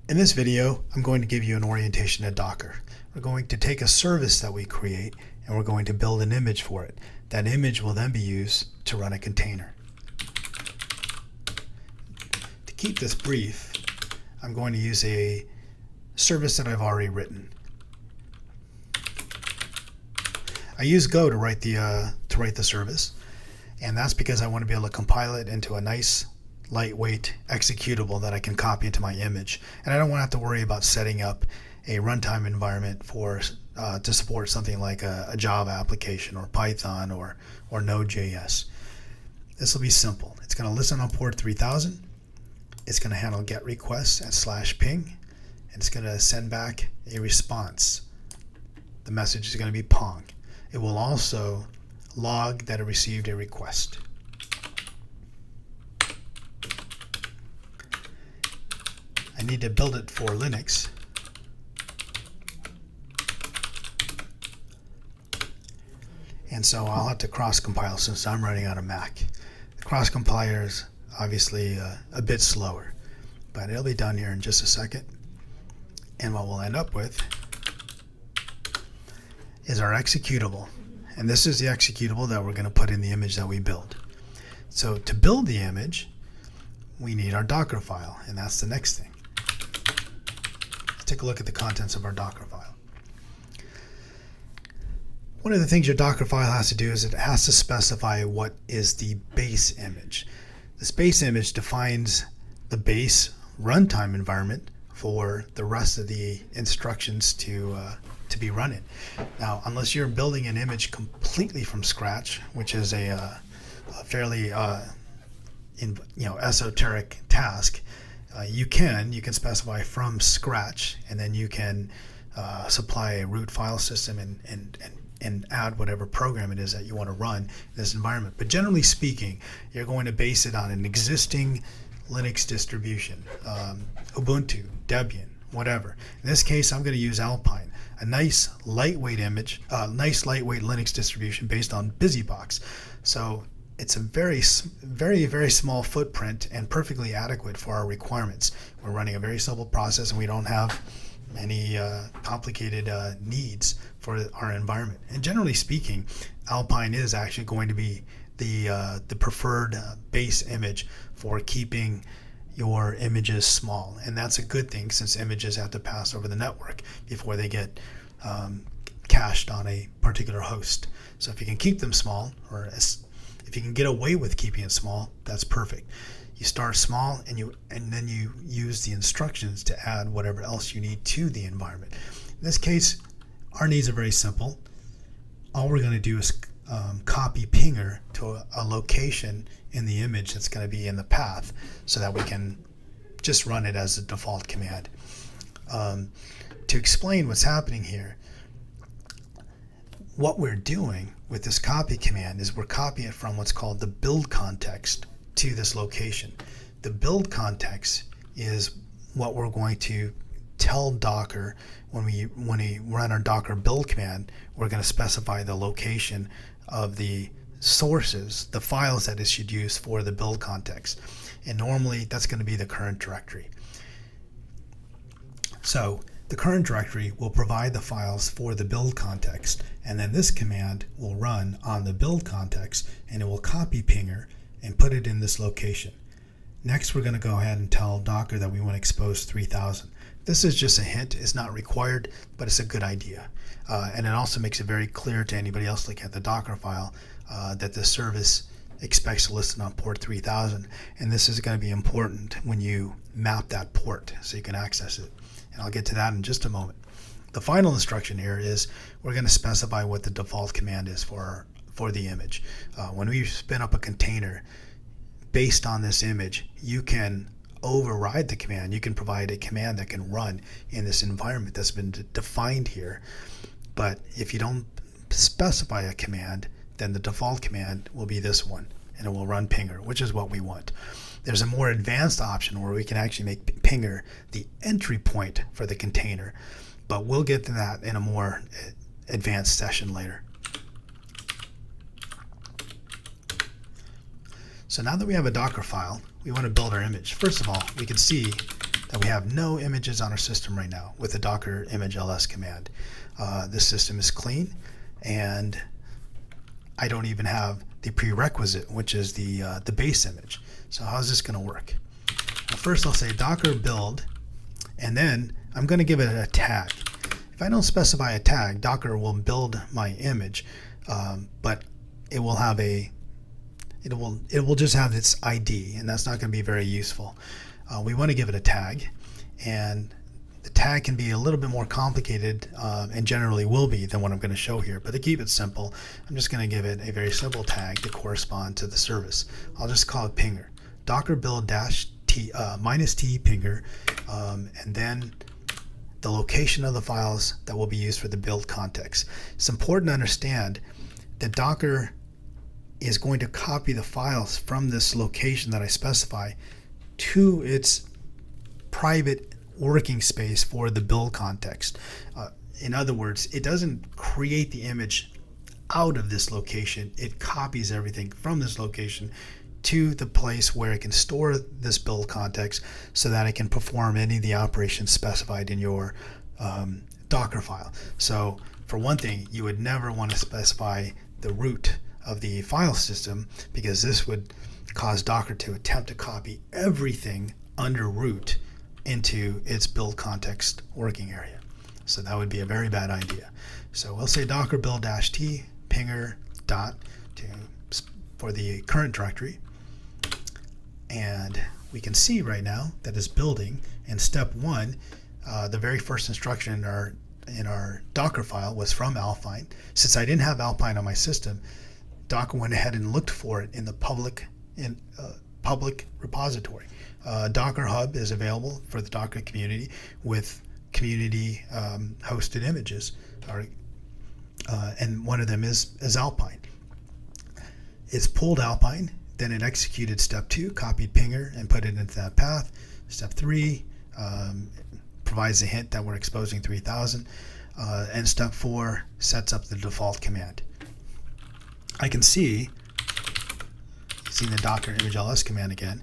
In this video, I'm going to give you an orientation to Docker. We're going to take a service that we create and we're going to build an image for it. That image will then be used to run a container. To keep this brief, I'm going to use a service that I've already written. I use Go to write the service, and that's because I want to be able to compile it into a nice lightweight executable that I can copy into my image, and I don't want to have to worry about setting up a runtime environment for to support something like a Java application or Python or Node.js. This will be simple. It's going to listen on port 3000. It's going to handle GET requests at /ping, and it's going to send back a response. The message is going to be Pong. It will also log that it received a request. I need to build it for Linux. And so I'll have to cross-compile since I'm running on a Mac. The cross-compiler is obviously a bit slower, but it'll be done here in just a second. And what we'll end up with is our executable. And this is the executable that we're going to put in the image that we build. So to build the image, we need our Docker file, and that's the next thing. Let's take a look at the contents of our Docker file. One of the things your Docker file has to do is it has to specify what is the base image. This base image defines the base runtime environment for the rest of the instructions to be running. Now, unless you're building an image completely from scratch, which is a fairly esoteric task, you can specify from scratch, and then you can supply a root file system and add whatever program it is that you want to run in this environment. But generally speaking, you're going to base it on an existing Linux distribution, Ubuntu, Debian, whatever. In this case, I'm going to use Alpine, a nice lightweight lightweight Linux distribution based on BusyBox. So it's a very, very small footprint and perfectly adequate for our requirements. We're running a very simple process, and we don't have any complicated needs for our environment. And generally speaking, Alpine is actually going to be the preferred base image for keeping your images small, and that's a good thing since images have to pass over the network before they get cached on a particular host. So if you can keep them small, or if you can get away with keeping it small, that's perfect. You start small, and then you use the instructions to add whatever else you need to the environment. In this case, our needs are very simple. All we're going to do is copy pinger to a location in the image that's going to be in the path, so that we can just run it as a default command. To explain what's happening here, what we're doing with this copy command is we're copying it from what's called the build context to this location. The build context is what we're going to tell Docker when we run our Docker build command. We're going to specify the location of the sources, the files that it should use for the build context. And normally that's going to be the current directory. So the current directory will provide the files for the build context, and then this command will run on the build context, and it will copy pinger and put it in this location. Next, we're going to go ahead and tell Docker that we want to expose 3000. This is just a hint. It's not required, but it's a good idea. And it also makes it very clear to anybody else looking at the Docker file that the service expects to listen on port 3000. And this is going to be important when you map that port so you can access it. And I'll get to that in just a moment. The final instruction here is we're going to specify what the default command is for the image. When we spin up a container based on this image, you can override the command. You can provide a command that can run in this environment that's been defined here. But if you don't specify a command, then the default command will be this one, and it will run pinger, which is what we want. There's a more advanced option where we can actually make pinger the entry point for the container, but we'll get to that in a more advanced session later. So now that we have a Docker file, we want to build our image. First of all, we can see that we have no images on our system right now with the docker image ls command. This system is clean, and I don't even have the prerequisite, which is the base image. So how's this going to work? Well, first I'll say docker build, and then I'm going to give it a tag. If I don't specify a tag, Docker will build my image, but it will have it will just have its ID, and that's not going to be very useful. We want to give it a tag, and the tag can be a little bit more complicated, and generally will be, than what I'm going to show here. But to keep it simple, I'm just going to give it a very simple tag to correspond to the service. I'll just call it pinger. Docker build -t -t pinger, and then the location of the files that will be used for the build context. It's important to understand that Docker is going to copy the files from this location that I specify to its private working space for the build context. In other words, it doesn't create the image out of this location. It copies everything from this location to the place where it can store this build context so that it can perform any of the operations specified in your Docker file. So for one thing, you would never want to specify the root of the file system, because this would cause Docker to attempt to copy everything under root into its build context working area. So that would be a very bad idea. So we'll say docker build -t pinger dot for the current directory. And we can see right now that it's building. In step 1, the very first instruction in our Docker file was from Alpine. Since I didn't have Alpine on my system, Docker went ahead and looked for it in the public repository. Docker Hub is available for the Docker community with community hosted images, and one of them is Alpine. It's pulled Alpine. Then it executed step 2, copied pinger and put it into that path. Step 3 provides a hint that we're exposing 3000. And step 4 sets up the default command. I can see, using the docker image ls command again,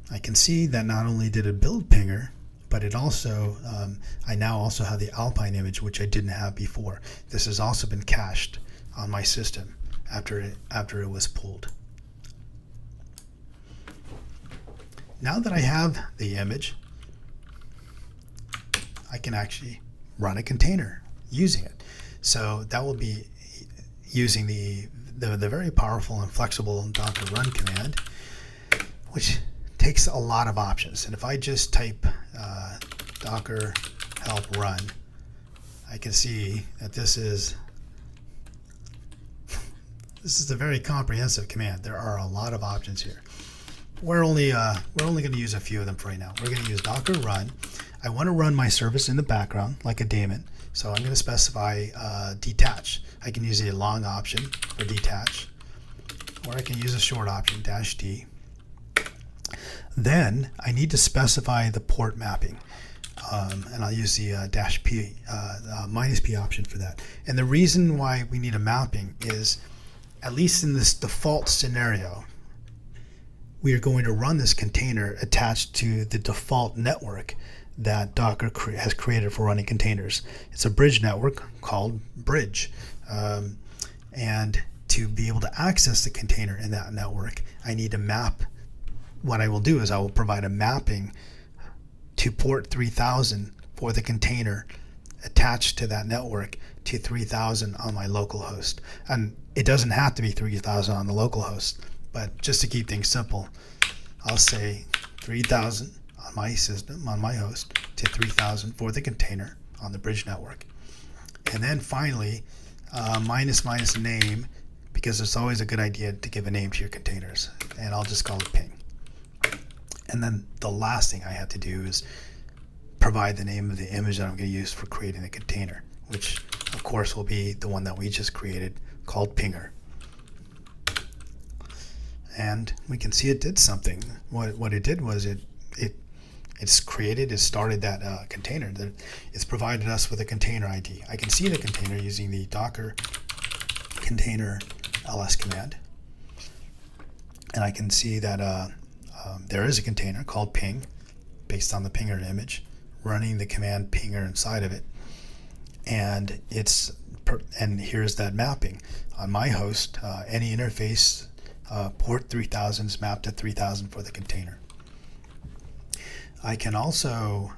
I can see that not only did it build pinger, but it also, I now also have the Alpine image, which I didn't have before. This has also been cached on my system after it was pulled. Now that I have the image, I can actually run a container using it. So that will be using the very powerful and flexible docker run command, which takes a lot of options. And if I just type docker help run, I can see that this is a very comprehensive command. There are a lot of options here. We're only going to use a few of them for right now. We're going to use docker run. I want to run my service in the background like a daemon, so I'm going to specify detach. I can use a long option for detach, or I can use a short option, -d. Then I need to specify the port mapping, and I'll use the -p, -p option for that. And the reason why we need a mapping is, at least in this default scenario, we are going to run this container attached to the default network that Docker has created for running containers. It's a bridge network called Bridge. And to be able to access the container in that network, I need to map. What I will do is I will provide a mapping to port 3000 for the container attached to that network to 3000 on my local host. And it doesn't have to be 3000 on the local host, but just to keep things simple, I'll say 3000 on my system, on my host, to 3000 for the container on the bridge network. And then finally, minus name, because it's always a good idea to give a name to your containers, and I'll just call it ping. And then the last thing I have to do is provide the name of the image that I'm going to use for creating the container, which of course will be the one that we just created, called pinger. And we can see it did something. What it did was it's started that container. It's provided us with a container ID. I can see the container using the docker container ls command, and I can see that there is a container called ping based on the pinger image, running the command pinger inside of it, and here's that mapping. On my host, any interface port 3000 is mapped to 3000 for the container. I can also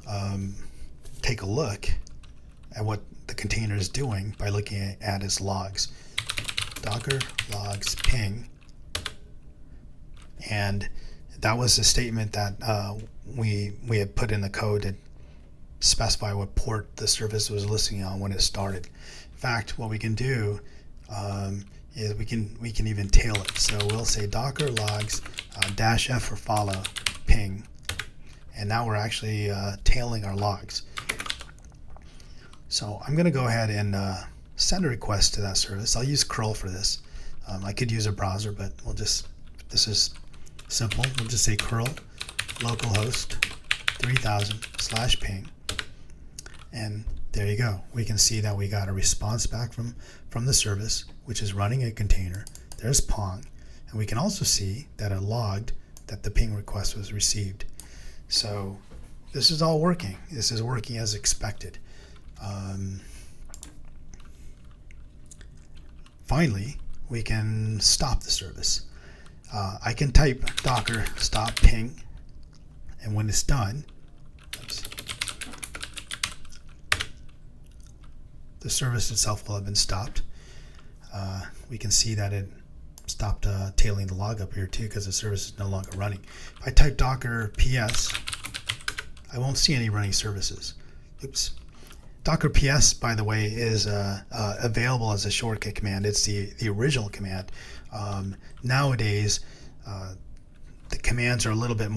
take a look at what the container is doing by looking at its logs. Docker logs ping, and that was a statement that we had put in the code to specify what port the service was listening on when it started. In fact, what we can do is we can even tail it. So we'll say Docker logs -f for follow ping, and now we're actually tailing our logs. So I'm going to go ahead and send a request to that service. I'll use curl for this. I could use a browser, but this is simple. We'll just say curl localhost 3000/ping, and there you go. We can see that we got a response back from the service, which is running a container. There's Pong, and we can also see that it logged that the ping request was received. So this is all working. This is working as expected. Finally, we can stop the service. I can type docker stop ping, and when it's done, the service itself will have been stopped. We can see that it stopped tailing the log up here too, because the service is no longer running. If I type docker ps, I won't see any running services. Oops. Docker ps, by the way, is available as a shortcut command. It's the original command. Nowadays, the commands are a little bit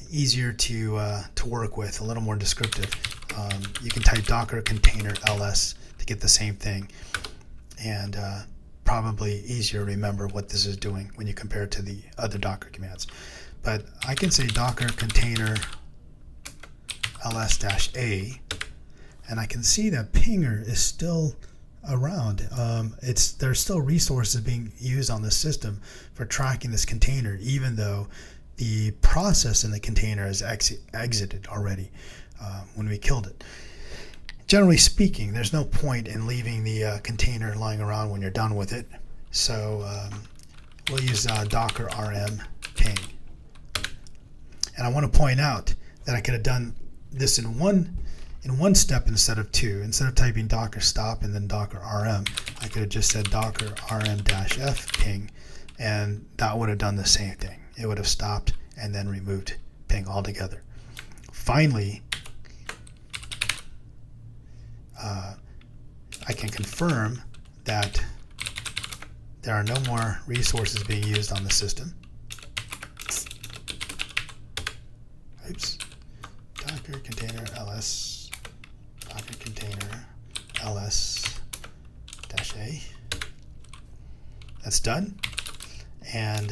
easier to work with, a little more descriptive. You can type docker container ls to get the same thing, and probably easier to remember what this is doing when you compare it to the other Docker commands. But I can say docker container ls-a, and I can see that pinger is still around. There's still resources being used on the system for tracking this container, even though the process in the container has exited already when we killed it. Generally speaking, there's no point in leaving the container lying around when you're done with it. So we'll use docker rm ping. And I want to point out that I could have done this in one step instead of two. Instead of typing docker stop and then docker rm, I could have just said docker rm-f ping, and that would have done the same thing. It would have stopped and then removed ping altogether. Finally, I can confirm that there are no more resources being used on the system. Oops. Docker container ls, docker container ls-a. That's done, and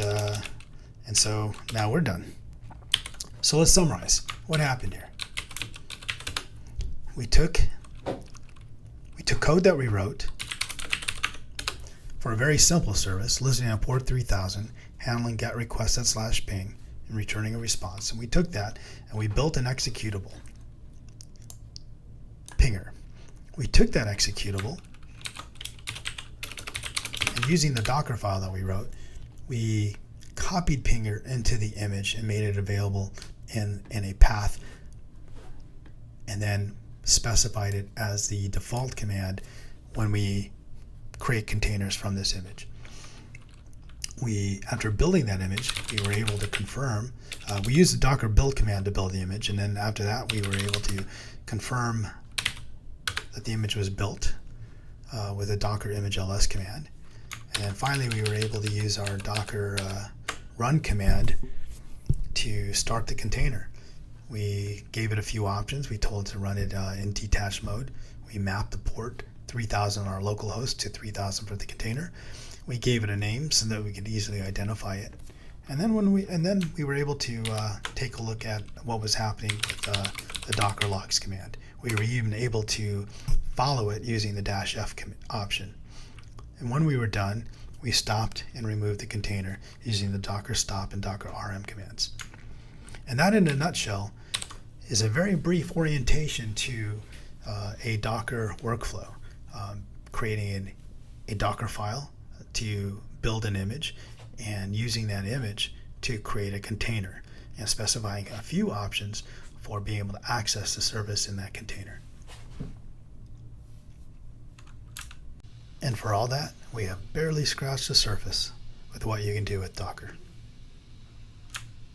so now we're done. So let's summarize what happened here. We took code that we wrote for a very simple service, listening on port 3000, handling get requests at /ping, and returning a response. And we took that and we built an executable, pinger. We took that executable, and using the Docker file that we wrote, we copied pinger into the image and made it available in a path, and then specified it as the default command when we create containers from this image. After building that image, we were able to confirm. We used the docker build command to build the image, and then after that, we were able to confirm that the image was built with a docker image ls command. And then finally, we were able to use our docker run command to start the container. We gave it a few options. We told it to run it in detached mode. We mapped the port 3000 on our local host to 3000 for the container. We gave it a name so that we could easily identify it. And then we were able to take a look at what was happening with the docker logs command. We were even able to follow it using the -f option. And when we were done, we stopped and removed the container using the docker stop and docker rm commands. And that, in a nutshell, is a very brief orientation to a Docker workflow, creating a Docker file to build an image and using that image to create a container and specifying a few options for being able to access the service in that container. And for all that, we have barely scratched the surface with what you can do with Docker.